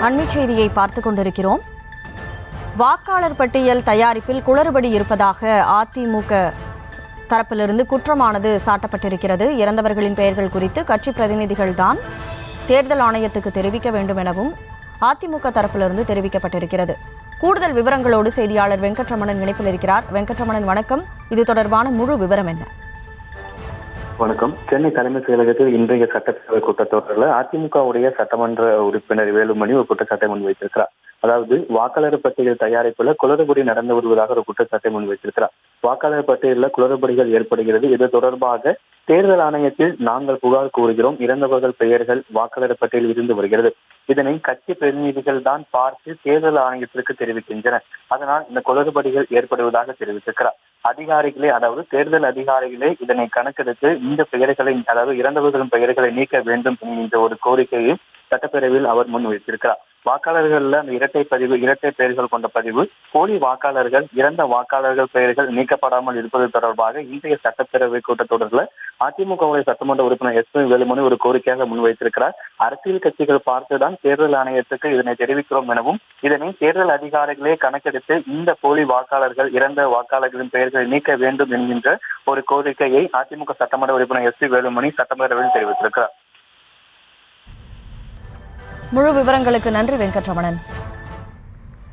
அண்மைச் செய்தியை பார்த்துக் கொண்டிருக்கிறோம். வாக்காளர் பட்டியல் தயாரிப்பில் குளறுபடி இருப்பதாக அதிமுக தரப்பிலிருந்து குற்றமானது சாட்டப்பட்டிருக்கிறது. இறந்தவர்களின் பெயர்கள் குறித்து கட்சி பிரதிநிதிகள்தான் தேர்தல் ஆணையத்துக்கு தெரிவிக்க வேண்டும் எனவும் அதிமுக தரப்பிலிருந்து தெரிவிக்கப்பட்டிருக்கிறது. கூடுதல் விவரங்களோடு செய்தியாளர் வெங்கட்ரமணன் இணைப்பில் இருக்கிறார். வெங்கட்ரமணன், வணக்கம். இது தொடர்பான முழு விவரம் என்ன? வணக்கம். சென்னை தலைமைச் செயலகத்தில் இன்றைய சட்டப்பேரவை கூட்டத்தொடரில் அதிமுகவுடைய சட்டமன்ற உறுப்பினர் வேலுமணி ஒரு குற்றச்சாட்டை முன்வைத்திருக்கிறார். அதாவது வாக்காளர் பட்டியல் தயாரிப்புல குளறுபடி நடந்து வருவதாக ஒரு குற்றச்சாட்டை முன்வைத்திருக்கிறார். வாக்காளர் பட்டியலில் குளறுபடிகள் ஏற்படுகிறது. இது தொடர்பாக தேர்தல் ஆணையத்தில் நாங்கள் புகார் கூறுகிறோம். இறந்தவர்கள் பெயர்கள் வாக்காளர் பட்டியலில் இருந்து வருகிறது. இதனை கட்சி பிரதிநிதிகள் தான் பார்த்து தேர்தல் ஆணையத்திற்கு தெரிவிக்கின்றனர். அதனால் இந்த குளறுபடிகள் ஏற்படுவதாக தெரிவித்திருக்கிறார். அதிகாரிகளே, அதாவது தேர்தல் அதிகாரிகளே இதனை கணக்கெடுத்து இந்த பெயர்களை, அதாவது இறந்தவர்களின் பெயர்களை நீக்க வேண்டும் என்கின்ற ஒரு கோரிக்கையை சட்டப்பேரவையில் அவர் முன்வைத்திருக்கிறார். வாக்காளர்கள் அந்த இரட்டை பெயர்கள் கொண்ட பதிவு, போலி வாக்காளர்கள், இறந்த வாக்காளர்கள் பெயர்கள் நீக்கப்படாமல் இருப்பது தொடர்பாக இன்றைய சட்டப்பேரவை கூட்டத்தொடரில் அதிமுகவுடைய சட்டமன்ற உறுப்பினர் எஸ். வேலுமணி ஒரு கோரிக்கையாக முன்வைத்திருக்கிறார். அரசியல் கட்சிகள் பார்த்துதான் தேர்தல் ஆணையத்துக்கு இதனை தெரிவிக்கிறோம் எனவும், இதனை தேர்தல் அதிகாரிகளே கணக்கெடுத்து இந்த போலி வாக்காளர்கள், இறந்த வாக்காளர்களின் பெயர்களை நீக்க வேண்டும் என்கின்ற ஒரு கோரிக்கையை அதிமுக சட்டமன்ற உறுப்பினர் எஸ். வேலுமணி சட்டப்பேரவையில் தெரிவித்திருக்கிறார். முழு விவரங்களுக்கு நன்றி வெங்கட்ரமணன்.